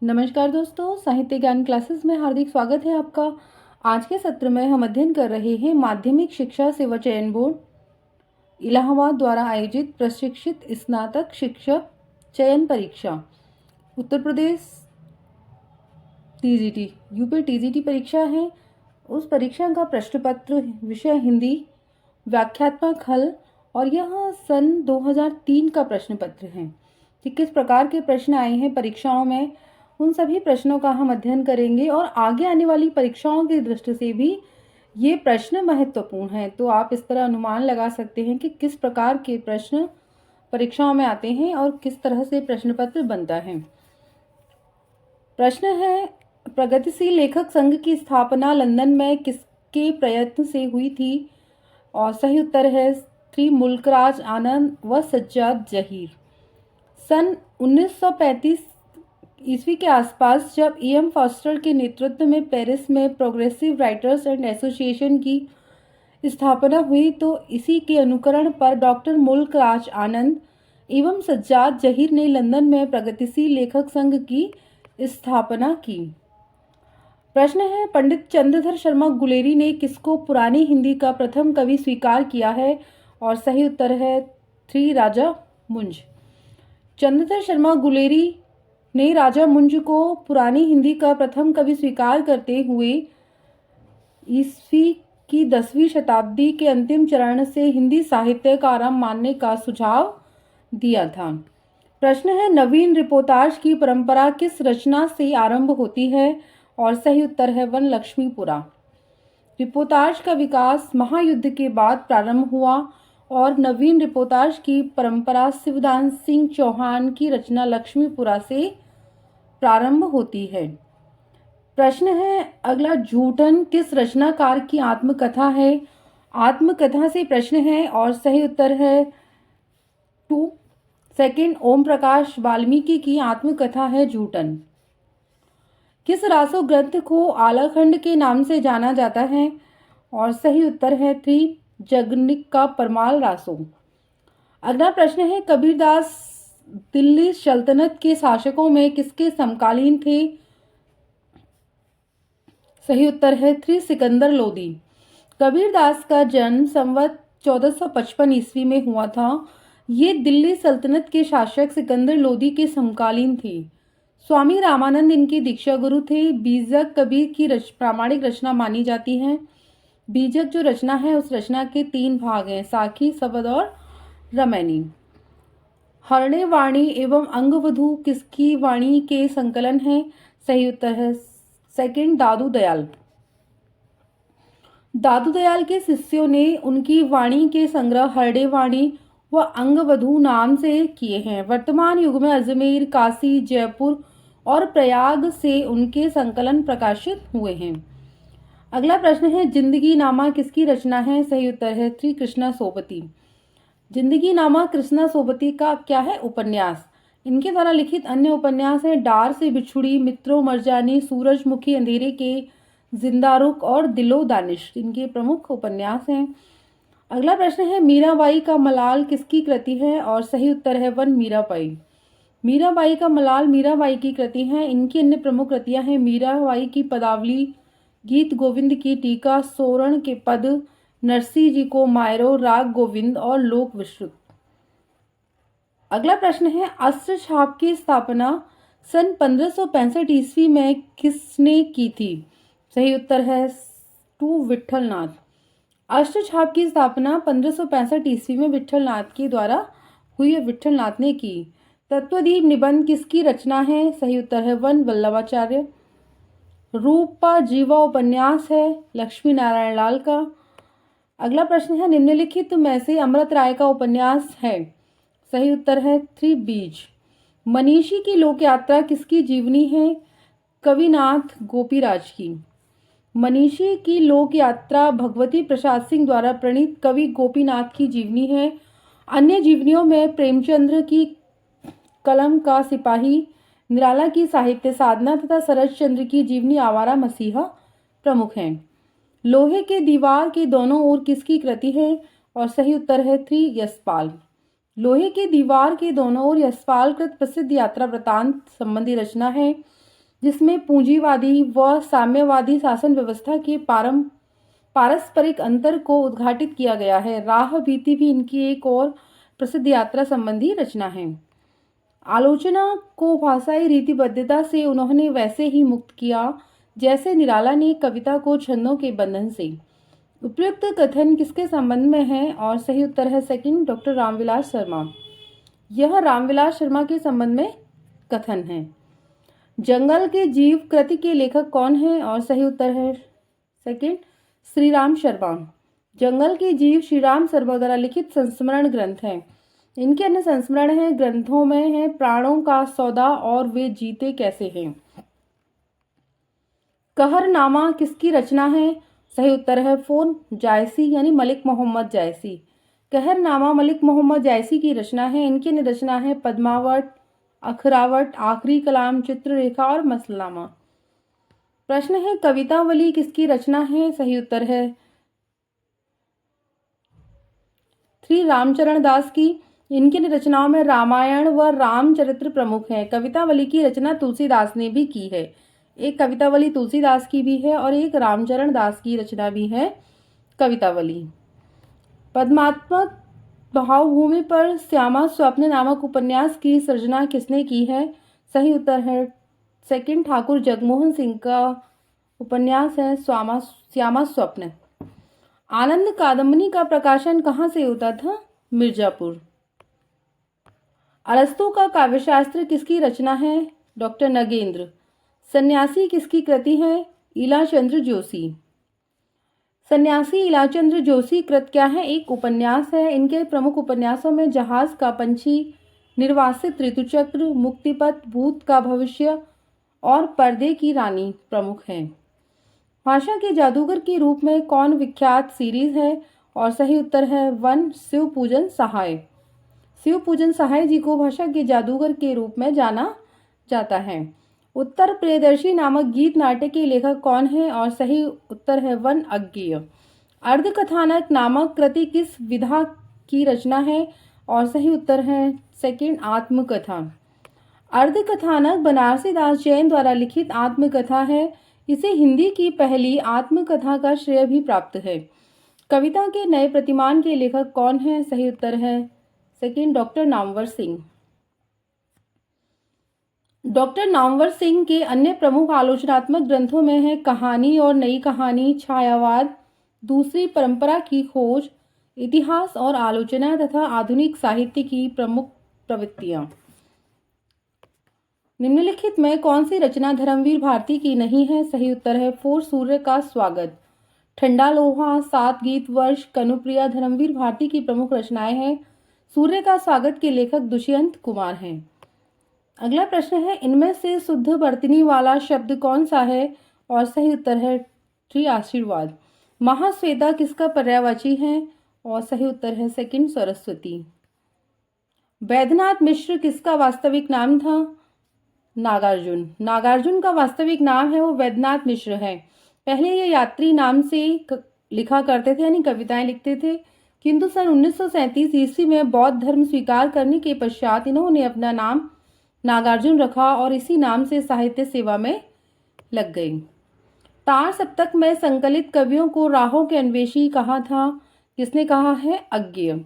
नमस्कार दोस्तों, साहित्य ज्ञान क्लासेस में हार्दिक स्वागत है आपका। आज के सत्र में हम अध्ययन कर रहे हैं माध्यमिक शिक्षा सेवा चयन बोर्ड इलाहाबाद द्वारा आयोजित प्रशिक्षित स्नातक शिक्षक चयन परीक्षा Uttar Pradesh TGT UP TGT परीक्षा है। उस परीक्षा का प्रश्न पत्र विषय हिंदी, व्याख्यात्मक हल और यह सन 2003 का प्रश्न पत्र है कि किस प्रकार के प्रश्न आए हैं परीक्षाओं में, उन सभी प्रश्नों का हम अध्ययन करेंगे और आगे आने वाली परीक्षाओं की दृष्टि से भी ये प्रश्न महत्वपूर्ण हैं। तो आप इस तरह अनुमान लगा सकते हैं कि किस प्रकार के प्रश्न परीक्षाओं में आते हैं और किस तरह से प्रश्न पत्र बनता है। प्रश्न है, प्रगतिशील लेखक संघ की स्थापना लंदन में किसके प्रयत्न से हुई थी? और सही उत्तर है श्री मुल्कराज आनंद व सज्जाद जहीर। सन 1935 ईस्वी के आसपास जब E.M. फॉस्टर के नेतृत्व में पेरिस में प्रोग्रेसिव राइटर्स एंड एसोसिएशन की स्थापना हुई तो इसी के अनुकरण पर डॉक्टर मुल्कराज आनंद एवं सज्जाद जहीर ने लंदन में प्रगतिशील लेखक संघ की स्थापना की। प्रश्न है, पंडित चंद्रधर शर्मा गुलेरी ने किसको पुरानी हिंदी का प्रथम कवि स्वीकार किया है? और सही उत्तर है श्री राजा मुंज। चंद्रधर शर्मा गुलेरी ने राजा मुंज को पुरानी हिंदी का प्रथम कवि स्वीकार करते हुए ईस्वी की 10वीं शताब्दी के अंतिम चरण से हिंदी साहित्य का आरंभ मानने का सुझाव दिया था। प्रश्न है, नवीन रिपोर्टाज की परंपरा किस रचना से आरंभ होती है? और सही उत्तर है वन लक्ष्मीपुरा। रिपोर्टाज का विकास महायुद्ध के बाद प्रारंभ हुआ और नवीन रिपोर्टाज की परंपरा शिवदान सिंह चौहान की रचना लक्ष्मीपुरा से प्रारंभ होती है। प्रश्न है अगला, झूठन किस रचनाकार की आत्मकथा है? आत्मकथा से प्रश्न है और सही उत्तर है 2 सेकंड ओम प्रकाश वाल्मीकि की आत्मकथा है झूठन। किस रासो ग्रंथ को आलाखंड के नाम से जाना जाता है? और सही उत्तर है 3 जगनिक का परमाल रासो। अगला प्रश्न है, कबीरदास दिल्ली सल्तनत के शासकों में किसके समकालीन थे? सही उत्तर है 3 सिकंदर लोदी। कबीरदास का जन्म संवत 1455 ईस्वी में हुआ था। ये दिल्ली सल्तनत के शासक सिकंदर लोदी के समकालीन थे। स्वामी रामानंद इनके दीक्षा गुरु थे। बीजक कबीर की प्रामाणिक रचना मानी जाती है। बीजक जो रचना है उस रचना के 3 भाग हैं, साखी, शबद और रमैनी। हरणे वाणी एवं अंगवधू किसकी वाणी के संकलन है? सही उत्तर है सेकंड दादू दयाल। दादू दयाल के शिष्यों ने उनकी वाणी के संग्रह हरणे वाणी व अंगवधू नाम से किए हैं। वर्तमान युग में अजमेर, काशी, जयपुर और प्रयाग से उनके संकलन प्रकाशित हुए हैं। अगला प्रश्न है, जिंदगी नामा किसकी रचना है? सही उत्तर है श्री कृष्णा सोबती। जिंदगी नामा कृष्णा सोबती का क्या है? उपन्यास। इनके द्वारा लिखित अन्य उपन्यास हैं डार से बिछुड़ी, मित्रों मरजानी, सूरजमुखी, अंधेरे के, जिंदा रुख और दिलो दानिश इनके प्रमुख उपन्यास हैं। अगला प्रश्न है, मीराबाई का मलाल किसकी कृति है? और सही उत्तर है वन मीराबाई। मीराबाई का मलाल मीराबाई की कृति है। इनकी अन्य प्रमुख कृतियां हैं मीराबाई की पदावली, गीत गोविंद की टीका, सोरण के पद, नरसिंह जी को मायरो, राग गोविंद और लोक विश्रुत। अगला प्रश्न है, अस्त्र छाप की स्थापना सन 1565 ईस्वी में किसने की थी? सही उत्तर है 2 विठलनाथ। अस्त्र छाप की स्थापना 1565 ईस्वी में विठलनाथ के द्वारा हुई है, विठलनाथ ने की। तत्वदीप निबंध किसकी रचना है? सही उत्तर है वन वल्लभाचार्य। रूपा जीवा उपन्यास है लक्ष्मी नारायण लाल का। अगला प्रश्न है, निम्नलिखित में से अमृत राय का उपन्यास है? सही उत्तर है 3 बीज। मनीषी की लोक यात्रा किसकी जीवनी है? कविनाथ गोपीराज की। मनीषी की लोक यात्रा भगवती प्रसाद सिंह द्वारा प्रणीत कवि गोपीनाथ की जीवनी है। अन्य जीवनियों में प्रेमचंद्र की कलम का सिपाही, निराला की साहित्य साधना तथा शरद चंद्र की जीवनी आवारा मसीहा प्रमुख हैं। लोहे के दीवार के दोनों ओर किसकी कृति है? और सही उत्तर है 3 यशपाल। लोहे के दीवार के दोनों ओर यशपाल कृत प्रसिद्ध यात्रा वृतांत संबंधी रचना है। जिसमें पूंजीवादी व साम्यवादी शासन व्यवस्था के पारस्परिक अंतर को उद्घाटित किया गया है। राह भीति भी इनकी एक और प्रसिद्ध यात्रा संबंधी रचना है। आलोचना को भाषाई रीतिबद्धता से उन्होंने वैसे ही मुक्त किया जैसे निराला ने कविता को छंदों के बंधन से। उपयुक्त कथन किसके संबंध में है? और सही उत्तर है सेकंड, डॉक्टर रामविलास शर्मा। यह रामविलास शर्मा के संबंध में कथन है। जंगल के जीव कृति के लेखक कौन है? और सही उत्तर है सेकंड, श्रीराम शर्मा। जंगल के जीव श्रीराम शर्मा द्वारा लिखित संस्मरण ग्रंथ है। इनके अन्य संस्मरण हैं ग्रंथों में है प्राणों का सौदा और वे जीते कैसे हैं। कहरनामा किसकी रचना है? सही उत्तर है फोन जायसी यानी मलिक मोहम्मद जायसी। कहरनामा मलिक मोहम्मद जायसी की रचना है। इनकी अन्य रचना है पद्मावत, अखरावट, आखिरी कलाम, चित्ररेखा और मसलनामा। प्रश्न है कवितावली किसकी रचना है? सही उत्तर है 3 रामचरण दास की। इनकी रचनाओं में रामायण व रामचरित्र प्रमुख हैं। कवितावली की रचना तुलसीदास ने भी की है। एक कवितावली तुलसीदास की भी है और एक रामचरण दास की रचना भी है कवितावली। पद्मात्मक भावभूमि पर श्यामा स्वप्न नामक उपन्यास की सृजना किसने की है? सही उत्तर है सेकंड, ठाकुर जगमोहन सिंह का उपन्यास है श्यामा स्वप्न। आनंद कादम्बनी का प्रकाशन कहाँ से होता था? मिर्जापुर। अरस्तु का काव्यशास्त्र किसकी रचना है? डॉक्टर नगेंद्र। सन्यासी किसकी कृति है? इलाचंद्र जोशी। सन्यासी इलाचंद्र जोशी कृत क्या है? एक उपन्यास है। इनके प्रमुख उपन्यासों में जहाज का पंछी, निर्वासित ऋतुचक्र, मुक्तिपथ, भूत का भविष्य और पर्दे की रानी प्रमुख हैं। भाषा के जादूगर के रूप में कौन विख्यात सीरीज है? और सही उत्तर है 1 शिवपूजन सहाय। शिवपूजन सहाय जी को भाषा के जादूगर के रूप में जाना जाता है। उत्तर प्रियदर्शी नामक गीत नाट्य के लेखक कौन है? और सही उत्तर है 1 अज्ञेय। अर्धकथानक नामक कृति किस विधा की रचना है? और सही उत्तर है सेकंड, आत्मकथा। अर्धकथानक बनारसी दास जैन द्वारा लिखित आत्मकथा है। इसे हिंदी की पहली आत्मकथा का श्रेय भी प्राप्त है। कविता के नए प्रतिमान के लेखक कौन है? सही उत्तर है second, doctor Namvar Singh. Doctor Namvar Singh के अन्य प्रमुख आलोचनात्मक ग्रंथों में है कहानी और नई कहानी, छायावाद, दूसरी परंपरा की खोज, इतिहास और आलोचना तथा आधुनिक साहित्य की प्रमुख प्रवृत्तियां। निम्नलिखित में कौन सी रचना धर्मवीर भारती की नहीं है? सही उत्तर है 4 सूर्य का स्वागत। ठंडा लोहा, 7 गीत वर्ष, कनुप्रिया धर्मवीर भारती की प्रमुख रचनाएं हैं। सूर्य का स्वागत के लेखक दुष्यंत कुमार हैं। अगला प्रश्न है इनमें से शुद्ध वर्तनी वाला शब्द कौन सा है? और सही उत्तर है 3 आशीर्वाद। महाश्वेता किसका पर्यायवाची है? और सही उत्तर है सेकंड, सरस्वती। वैद्यनाथ मिश्र किसका वास्तविक नाम था? नागार्जुन। नागार्जुन का वास्तविक नाम है वो वैद्यनाथ मिश्र है। पहले ये यात्री नाम से लिखा करते थे यानी कविताएं लिखते थे, किंतु सन 1937 ईस्वी में बौद्ध धर्म स्वीकार करने के पश्चात इन्होंने अपना नाम नागार्जुन रखा और इसी नाम से साहित्य सेवा में लग गई। तार सप्तक में संकलित कवियों को राहों के अन्वेषी कहा था? किसने कहा है? अज्ञेय।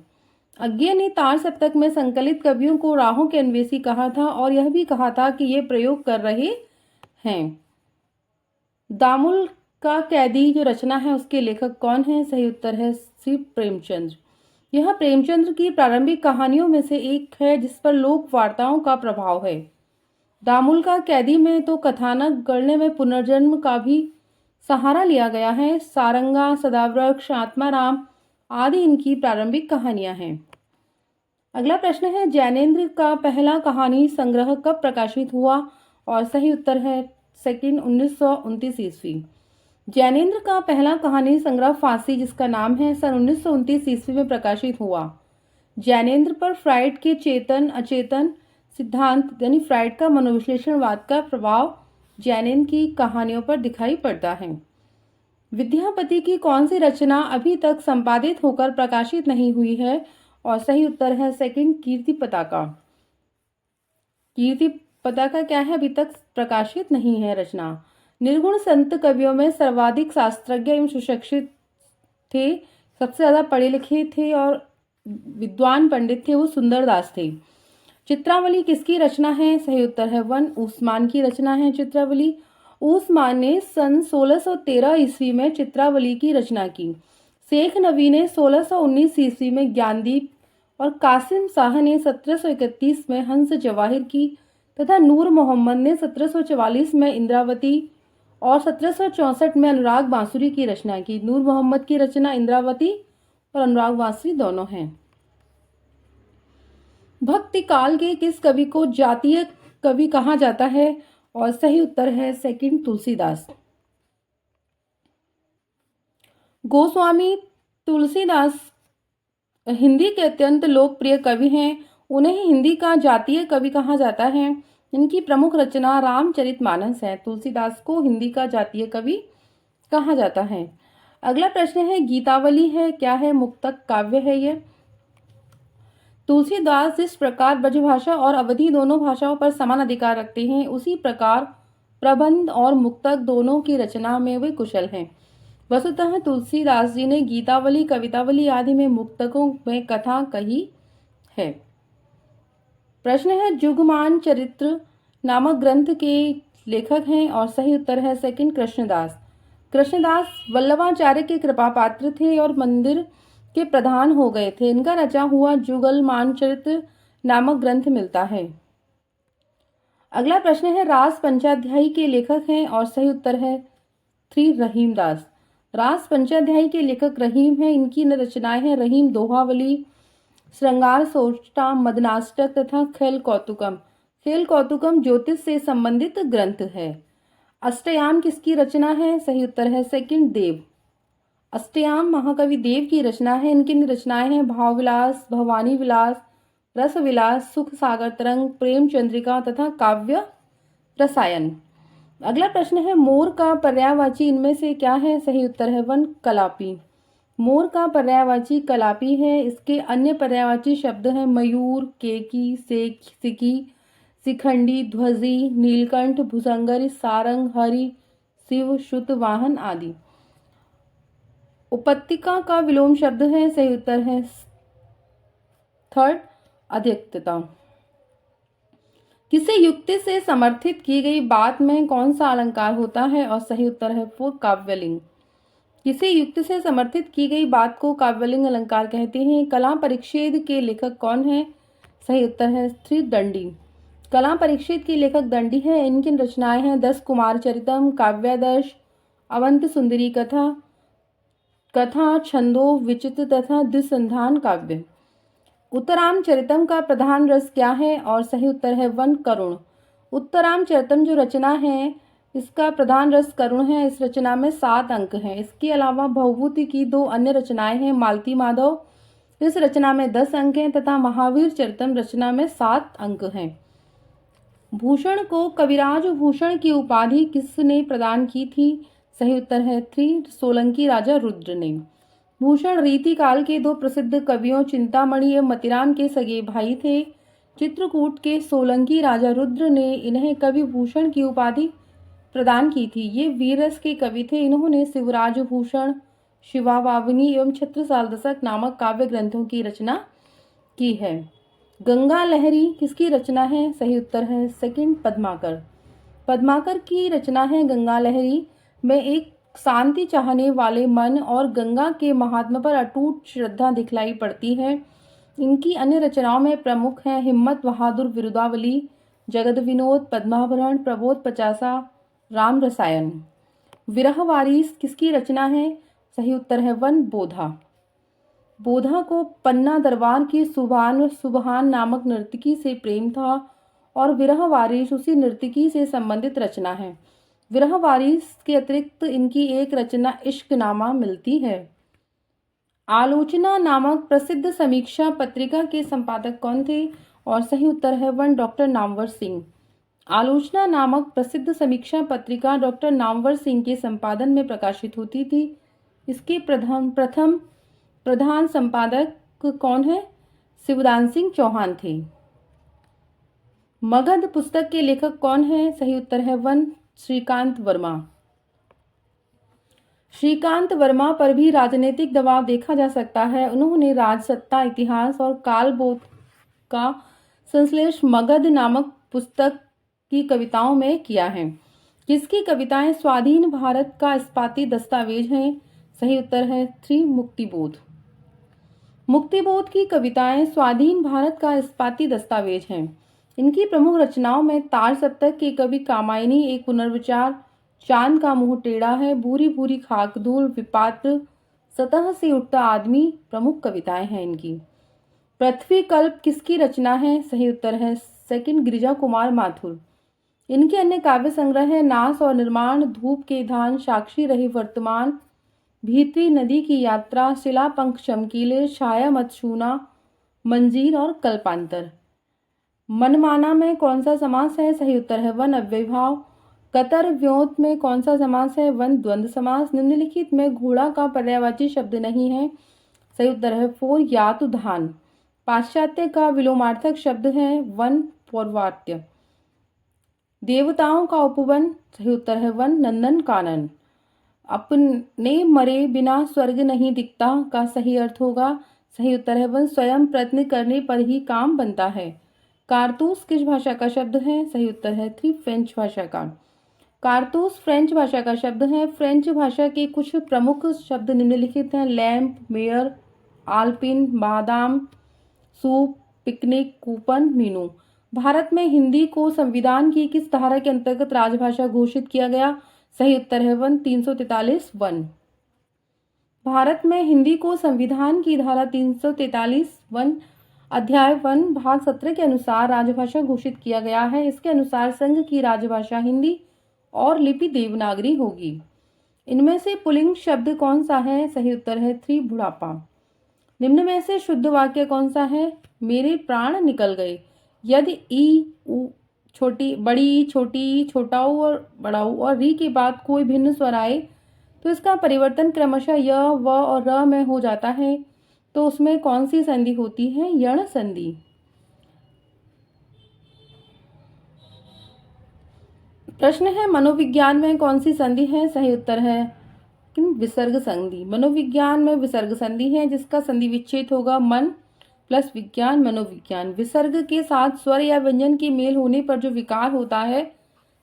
अज्ञेय ने तार सप्तक में संकलित कवियों को राहों के अन्वेषी कहा था और यह भी कहा था कि ये प्रयोग कर रहे हैं। दामुल का कैदी जो रचना है उसके लेखक कौन है? सही उत्तर है श्री प्रेमचंद्र। यह प्रेमचंद्र की प्रारंभिक कहानियों में से एक है जिस पर लोक वार्ताओं का प्रभाव है। दामुल का कैदी में तो कथानक गढ़ने में पुनर्जन्म का भी सहारा लिया गया है। सारंगा, सदावृक्ष, आत्माराम आदि इनकी प्रारंभिक कहानियां हैं। अगला प्रश्न है जैनेन्द्र का पहला कहानी संग्रह कब प्रकाशित हुआ? और सही उत्तर है सेकंड, 1929 ईस्वी। जैनेन्द्र का पहला कहानी संग्रह फांसी जिसका नाम है सन 1929 ईस्वी में प्रकाशित हुआ। जैनेन्द्र पर फ्राइड के चेतन अचेतन सिद्धांत यानी फ्राइड का मनोविश्लेषणवाद का प्रभाव जैनेन्द्र की कहानियों पर दिखाई पड़ता है। विद्यापति की कौन सी रचना अभी तक संपादित होकर प्रकाशित नहीं हुई है? और सही उत्तर है सेकंड, कीर्ति पताका। कीर्ति पताका क्या है, अभी तक प्रकाशित नहीं है रचना। निर्गुण संत कवियों में सर्वाधिक शास्त्रज्ञ एवं सुशिक्षित थे, सबसे ज़्यादा पढ़े लिखे थे और विद्वान पंडित थे, वो सुंदरदास थे। चित्रावली किसकी रचना है? सही उत्तर है 1 उस्मान की रचना है चित्रावली। उस्मान ने सन 1613 ईस्वी में चित्रावली की रचना की। शेख नबी ने 1619 ईस्वी में ज्ञानदीप और कासिम शाह ने 1731 में हंस जवाहिर की तथा नूर मोहम्मद ने 1744 में इंद्रावती और 1764 में अनुराग बांसुरी की रचना की। नूर मोहम्मद की रचना इंद्रावती और अनुराग बांसुरी दोनों हैं। भक्ति काल के किस कवि को जातीय कवि कहा जाता है? और सही उत्तर है सेकंड तुलसीदास। गोस्वामी तुलसीदास हिंदी के अत्यंत लोकप्रिय कवि हैं। उन्हें हिंदी का जातीय कवि कहा जाता है। इनकी प्रमुख रचना रामचरितमानस है। तुलसीदास को हिंदी का जातीय कवि कहा जाता है। अगला प्रश्न है गीतावली है क्या है? मुक्तक काव्य है ये। तुलसीदास जिस प्रकार ब्रजभाषा और अवधी दोनों भाषाओं पर समान अधिकार रखते हैं, उसी प्रकार प्रबंध और मुक्तक दोनों की रचना में वे कुशल हैं। वस्तुतः तुलसीदास जी ने गीतावली, कवितावली आदि में मुक्तकों में कथा कही है। प्रश्न है जुगमान चरित्र नामक ग्रंथ के लेखक हैं और सही उत्तर है सेकंड कृष्णदास। कृष्णदास वल्लभाचार्य के कृपा पात्र थे और मंदिर के प्रधान हो गए थे। इनका रचा हुआ जुगलमान चरित्र नामक ग्रंथ मिलता है। अगला प्रश्न है रास पंचाध्यायी के लेखक हैं और सही उत्तर है 3 रहीमदास। रास पंचाध्यायी के लेखक रहीम हैं। इनकी रचनाएं हैं रहीम दोहावली, श्रृंगार सोष्टा, मदनाष्टक तथा खेल कौतुकम। खेल कौतुकम ज्योतिष से संबंधित ग्रंथ है। अष्टयाम किसकी रचना है? सही उत्तर है सेकंड देव। अष्टयाम महाकवि देव की रचना है। इनकी रचनाएं हैं भाव विलास, भवानी विलास, रस विलास, सुख सागर तरंग, प्रेम चंद्रिका तथा काव्य रसायन। अगला प्रश्न है मोर का पर्यायवाची इनमें से क्या है? सही उत्तर है 1 कलापी। मोर का पर्यायवाची कलापी है। इसके अन्य पर्यायवाची शब्द हैं मयूर, केकी, सिकी, शिखंडी, ध्वजी, नीलकंठ, भुजंगर, सारंग, हरि, शिव, शुत, वाहन आदि। उपत्तिका का विलोम शब्द है। सही उत्तर है 3 अध्यक्तता। किसे युक्ति से समर्थित की गई बात में कौन सा अलंकार होता है? और सही उत्तर है 4 काव्यलिंग। किसे युक्ति से समर्थित की गई बात को काव्यलिंग अलंकार कहते हैं। कला परिच्छेद के लेखक कौन है? सही उत्तर है 3 दंडी। कला परिच्छेद के लेखक दंडी है। इनकी रचनाएं हैं 10 कुमार चरितम, काव्यादर्श, अवंत सुंदरी कथा, छंदो विचित्र तथा द्विसंधान काव्य। उत्तराम चरितम का प्रधान रस क्या है? और सही उत्तर है 1 करुण। उत्तराम चरितम जो रचना है इसका प्रधान रस करुण है। इस रचना में 7 अंक हैं। इसके अलावा भवभूति की 2 अन्य रचनाएं हैं मालती माधव, इस रचना में 10 अंक हैं तथा महावीर चरितम रचना में 7 अंक हैं। भूषण को कविराज भूषण की उपाधि किसने प्रदान की थी? सही उत्तर है 3 सोलंकी राजा रुद्र ने। भूषण रीति काल के 2 प्रसिद्ध कवियों चिंतामणि एवं मतिराम के सगे भाई थे। चित्रकूट के सोलंकी राजा रुद्र ने इन्हें कवि भूषण की उपाधि प्रदान की थी। ये वीररस के कवि थे। इन्होंने शिवराज भूषण, शिवावावनी एवं छत्रसाल दशक नामक काव्य ग्रंथों की रचना की है। गंगा लहरी किसकी रचना है? सही उत्तर है सेकंड पद्माकर। पद्माकर की रचना है गंगा लहरी में एक शांति चाहने वाले मन और गंगा के महात्मा पर अटूट श्रद्धा दिखलाई पड़ती है। इनकी अन्य रचनाओं में प्रमुख हैं हिम्मत बहादुर विरुदावली, जगद विनोद, पद्माभरण, प्रबोध पचासा, राम रसायन। विरह वारिस किसकी रचना है? सही उत्तर है 1 बोधा। बोधा को पन्ना दरबार की सुबहान नामक नर्तकी से प्रेम था और विरह वारिस उसी नर्तकी से संबंधित रचना है। विरह वारिस के अतिरिक्त इनकी एक रचना इश्कनामा मिलती है। आलोचना नामक प्रसिद्ध समीक्षा पत्रिका के संपादक कौन थे? और सही उत्तर है 1 डॉक्टर नामवर सिंह। आलोचना नामक प्रसिद्ध समीक्षा पत्रिका डॉक्टर नामवर सिंह के संपादन में प्रकाशित होती थी। इसके प्रथम प्रधान संपादक कौन है? शिवदान सिंह चौहान थे। मगध पुस्तक के लेखक कौन है? सही उत्तर है 1 श्रीकांत वर्मा। श्रीकांत वर्मा पर भी राजनीतिक दबाव देखा जा सकता है। उन्होंने राजसत्ता, इतिहास और कालबोध का संश्लेष मगध नामक पुस्तक की कविताओं में किया है। किसकी कविताएं स्वाधीन भारत का इस्पाती दस्तावेज हैं? सही उत्तर है 3 मुक्तिबोध। मुक्तिबोध की कविताएं स्वाधीन भारत का इस्पाती दस्तावेज हैं। इनकी प्रमुख रचनाओं में तार सप्तक के कवि कामायनी, एक पुनर्विचार, चांद का मुंह टेढ़ा है, भूरी भूरी खाक धूल, विपात्र, सतह से उठता आदमी प्रमुख कविताएं हैं इनकी। पृथ्वी कल्प किसकी रचना है? सही उत्तर है 2 गिरिजा कुमार माथुर। इनके अन्य काव्य संग्रह है नास और निर्माण, धूप के धान, साक्षी रही वर्तमान, भीतरी नदी की यात्रा, शिला पंख चमकीले, छाया मत छूना, मंजीर और कल्पांतर। मनमाना में कौन सा समास है? सही उत्तर है 1 अव्ययीभाव। कतर व्योत में कौन सा समास है? 1 द्वंद्व समास। निम्नलिखित में घोड़ा का पर्यायवाची शब्द नहीं है। सही उत्तर है 4 यातुधान। पाश्चात्य का विलोमार्थक शब्द है 1 पौर्वात्य। देवताओं का उपवन? सही उत्तर है 1 नंदन कानन। अपने मरे बिना स्वर्ग नहीं दिखता का सही अर्थ होगा? सही उत्तर है 1 स्वयं प्रयत्न करने पर ही काम बनता है। कारतूस किस भाषा का शब्द है? सही उत्तर है 3 फ्रेंच भाषा का। कारतूस फ्रेंच भाषा का शब्द है। फ्रेंच भाषा के कुछ प्रमुख शब्द निम्नलिखित हैं लैंप, मेयर, आल्पिन, बादाम, soup, picnic, coupon, Meenu. Bharat में हिंदी को संविधान की किस धारा के अंतर्गत राजभाषा घोषित किया गया? सही उत्तर है 1 343(1). भारत में हिंदी को संविधान की धारा 343(1) अध्याय 1 भाग 17 के अनुसार राजभाषा घोषित किया गया है। इसके अनुसार संघ की राजभाषा हिंदी और लिपि देवनागरी होगी। इनमें से पुल्लिंग शब्द कौन सा है? सही उत्तर है 3 बुढ़ापा। निम्न में से शुद्ध वाक्य कौन सा है? मेरे प्राण निकल गए। यदि ई, उ, छोटी, बड़ी, छोटी, छोटा ऊ और बड़ा ऊ और री के बाद कोई भिन्न स्वर आए तो इसका परिवर्तन क्रमशः य, व और र में हो जाता है। तो उसमें कौन सी संधि होती है? यण संधि। प्रश्न है मनोविज्ञान में कौन सी संधि है? सही उत्तर है विसर्ग संधि। मनोविज्ञान में विसर्ग संधि है जिसका संधि विच्छेद होगा मन प्लस विज्ञान मनोविज्ञान। विसर्ग के साथ स्वर या व्यंजन के मेल होने पर जो विकार होता है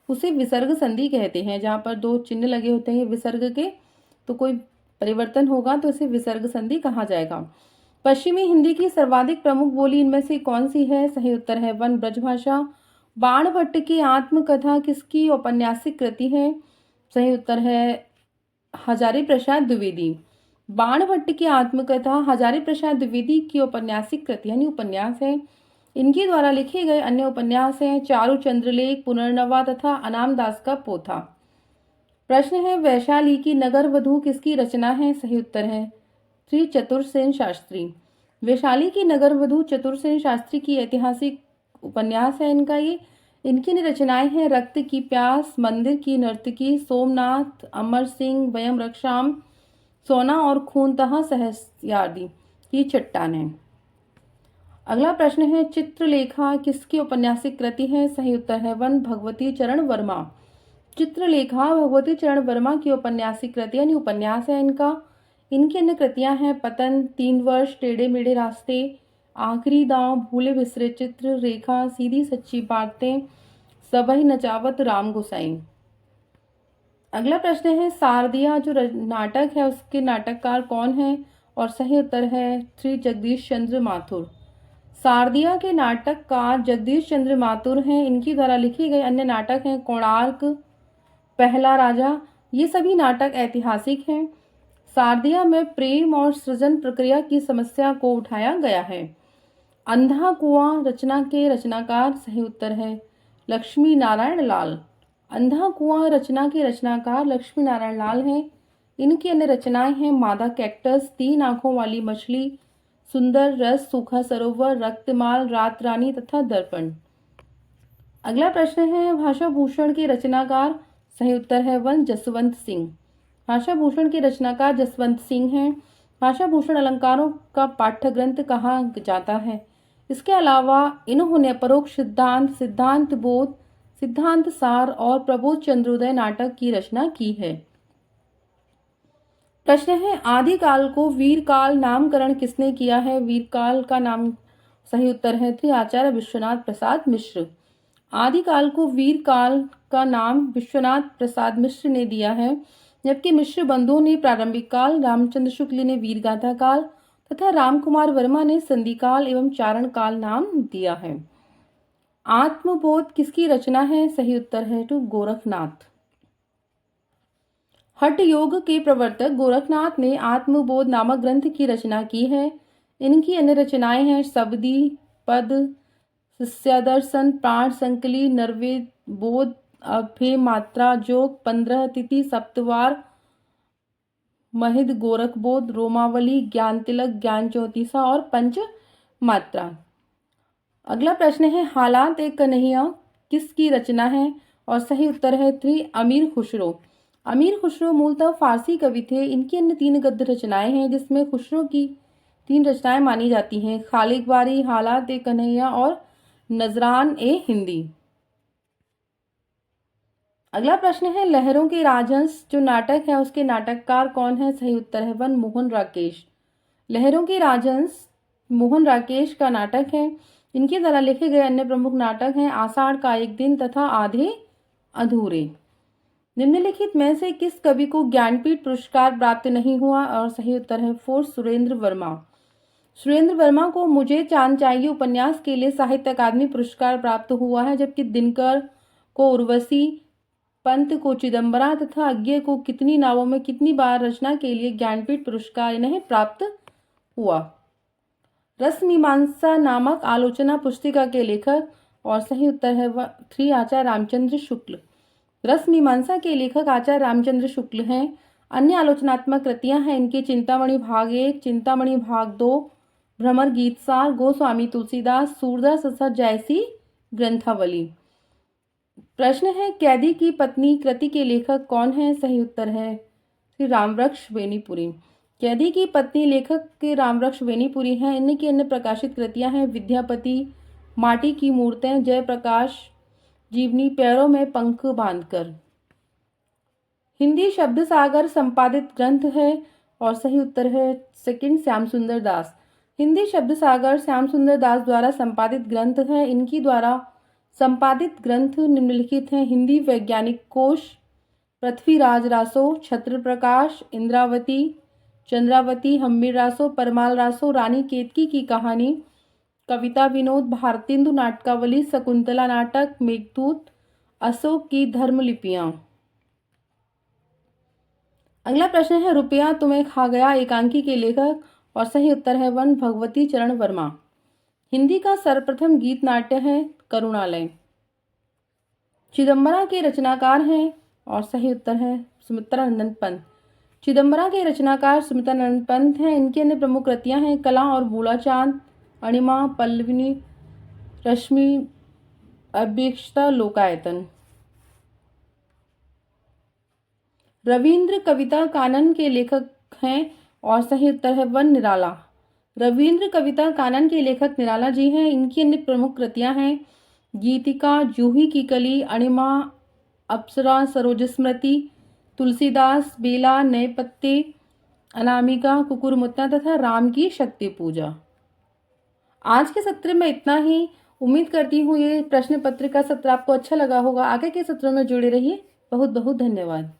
उसे विसर्ग संधि कहते हैं। जहाँ पर 2 चिन्ह लगे होते हैं विसर्ग के तो कोई परिवर्तन होगा तो इसे विसर्ग संधि कहा जाएगा। पश्चिमी हिंदी की सर्वाधिक प्रमुख बोली इनमें से कौन सी है? सही उत्तर है 1 ब्रजभाषा। बाणभट्ट की आत्मकथा किसकी औपन्यासिक कृति है? सही उत्तर है हजारी प्रसाद द्विवेदी। बाणभट्ट की आत्मकथा हजारी प्रसाद द्विवेदी की औपन्यासिक कृति यानी उपन्यास है। इनके द्वारा लिखे गए अन्य उपन्यास हैं चारु चंद्रलेख, पुनर्नवा तथा अनाम दास का पोथा। प्रश्न है वैशाली की नगर वधू किसकी रचना है? सही उत्तर है 3 चतुरसेन शास्त्री। वैशाली की नगर वधू चतुरसेन शास्त्री की ऐतिहासिक उपन्यास है इनका ये। इनकी रचनाएं हैं रक्त की प्यास, मंदिर की नर्तकी, सोमनाथ, अमर सिंह, वयम रक्षाम, सोना और खूनतः सहस्यादि की चट्टानें। अगला प्रश्न है चित्रलेखा किसकी औपन्यासिक कृति है? सही उत्तर है 1 भगवती चरण वर्मा। चित्रलेखा भगवती चरण वर्मा की औपन्यासिक कृति यानी उपन्यास है इनका। इनकी अन्य कृतियां हैं पतन, 3 वर्ष, टेढ़े मेढ़े रास्ते, आखिरी दांव, भूले बिसरे चित्र, रेखा, सीधी सच्ची बातें, सबही नचावत, राम गोसाई। अगला प्रश्न है शारदिया जो नाटक है उसके नाटककार कौन है? और सही उत्तर है 3 जगदीश चंद्र माथुर। शारदिया के नाटककार जगदीश चंद्र माथुर हैं। इनकी द्वारा लिखे गए अन्य नाटक हैं कोणार्क, पहला राजा। ये सभी नाटक ऐतिहासिक हैं। शारदिया में प्रेम और सृजन प्रक्रिया की समस्या को उठाया गया है। अंधा कुआं रचना के रचनाकार सही उत्तर है लक्ष्मी नारायण लाल। अंधा कुआं रचना के रचनाकार लक्ष्मी नारायण लाल हैं। इनकी अन्य रचनाएं हैं मादा कैक्टस, 3 आंखों वाली मछली, सुंदर रस, सूखा सरोवर, रक्तमाल, रात रानी तथा दर्पण। अगला प्रश्न है भाषा भूषण के रचनाकार सही उत्तर है 1 जसवंत सिंह। भाषा भूषण के रचनाकार जसवंत सिंह हैं। भाषा भूषण अलंकारों का पाठ्य ग्रंथ कहा जाता है? इसके अलावा इन्होंने परोक्ष सिद्धांत, सिद्धांत बोध, सिद्धांत सार और प्रबोध चंद्रोदय नाटक की रचना की है। प्रश्न है, आदिकाल को वीरकाल नामकरण किसने किया है? वीरकाल का नाम सही उत्तर है श्री आचार्य विश्वनाथ प्रसाद मिश्र। आदिकाल को वीरकाल का नाम विश्वनाथ प्रसाद मिश्र ने दिया है, जबकि मिश्र बंधुओं ने प्रारंभिक काल, रामचंद्र शुक्ल ने वीरगाथा काल तथा रामकुमार वर्मा ने संधिकाल एवं चारण काल नाम दिया है। आत्मबोध किसकी रचना है? सही उत्तर है टू गोरखनाथ। हठ योग के प्रवर्तक गोरखनाथ ने आत्मबोध नामक ग्रंथ की रचना की है। इनकी अन्य रचनाएं हैं शबदी, पद, शिष्यादर्शन, प्राण संकली, नरवेद बोध, अभय मात्रा जोग, 15 तिथि, सप्तवार, महिद, गोरखबोध, रोमावली, ज्ञान तिलक, ज्ञान चौतीसा और पंच मात्रा। अगला प्रश्न है, हालात ए कन्हैया किसकी रचना है? और सही उत्तर है थ्री अमीर खुसरो। अमीर खुसरो मूलतः फारसी कवि थे। इनकी अन्य 3 गद्य रचनाएं हैं, जिसमें खुसरो की 3 रचनाएं मानी जाती हैं, खालिक बारी, हालात ए कन्हैया और नजरान ए हिंदी। अगला प्रश्न है, लहरों के राजहंस जो नाटक है उसके नाटककार कौन है? सही उत्तर है वन मोहन राकेश। लहरों के राजहंस मोहन राकेश का नाटक है। इनके द्वारा लिखे गए अन्य प्रमुख नाटक हैं आषाढ़ का एक दिन तथा आधे अधूरे। निम्नलिखित में से किस कवि को ज्ञानपीठ पुरस्कार प्राप्त नहीं हुआ? और सही उत्तर है फोर सुरेंद्र वर्मा। सुरेंद्र वर्मा को मुझे चांद चाहिए उपन्यास के लिए साहित्य अकादमी पुरस्कार प्राप्त हुआ है, जबकि दिनकर को उर्वशी, पंत को चिदम्बरा तथा अज्ञे को कितनी नावों में कितनी बार रचना के लिए ज्ञानपीठ पुरस्कार इन्हें प्राप्त हुआ। रसमीमांसा नामक आलोचना पुस्तिका के लेखक? और सही उत्तर है थ्री आचार्य रामचंद्र शुक्ल। रसमीमांसा के लेखक आचार्य रामचंद्र शुक्ल हैं। अन्य आलोचनात्मक कृतियां हैं इनकी चिंतामणि भाग 1, चिंतामणि भाग 2, भ्रमर गीतसार, गोस्वामी तुलसीदास, सूरदास तथा जैसी ग्रंथावली। प्रश्न है, कैदी की पत्नी कृति के लेखक कौन है? सही उत्तर है श्री रामवृक्ष वेनीपुरी। कैदी की पत्नी लेखक के रामवृक्ष वेनीपुरी हैं। इनकी अन्य प्रकाशित कृतियां हैं विद्यापति, माटी की मूर्तें, जयप्रकाश जीवनी, पैरों में पंख बांधकर। हिंदी शब्द सागर संपादित ग्रंथ है और सही उत्तर है सेकंड श्याम सुंदर दास। हिंदी शब्द सागर श्याम सुंदर दास द्वारा संपादित ग्रंथ है। इनकी द्वारा संपादित ग्रंथ निम्नलिखित हैं हिंदी वैज्ञानिक कोश, पृथ्वीराज रासो, छत्र प्रकाश, इंद्रावती, चंद्रावती, हम्मीर रासो, परमाल रासो, रानी केतकी की कहानी, कविता विनोद, भारतेंदु नाटकावली, शकुंतला नाटक, मेघदूत, अशोक की धर्मलिपियां। अगला प्रश्न है, रुपया तुम्हें खा गया एकांकी के लेखक? और सही उत्तर है वन भगवती चरण वर्मा। हिंदी का सर्वप्रथम गीत नाट्य है करुणालय। चिदम्बरा के रचनाकार हैं और सही उत्तर है सुमित्रा नंदन पंत। चिदम्बरा के रचनाकार सुमित्रा नंदन पंत हैं। इनकी अन्य प्रमुख कृतियां हैं कला और बूढ़ा चांद, अणिमा, पल्लविनी, रश्मि, अपेक्षता, लोकायतन। रविंद्र कविता कानन के लेखक हैं और सही उत्तर है वन निराला। रविंद्र कविता कानन के लेखक निराला जी हैं। इनकी अन्य प्रमुख कृतियां हैं गीतिका, जूही की कली, अणिमा, अप्सरा, सरोज स्मृति, तुलसीदास, बेला, नए पत्ते, अनामिका, कुकुरमुत्ता तथा राम की शक्ति पूजा। आज के सत्र में इतना ही। उम्मीद करती हूँ ये प्रश्न पत्र का सत्र आपको अच्छा लगा होगा। आगे के सत्रों में जुड़े रहिए। बहुत बहुत धन्यवाद।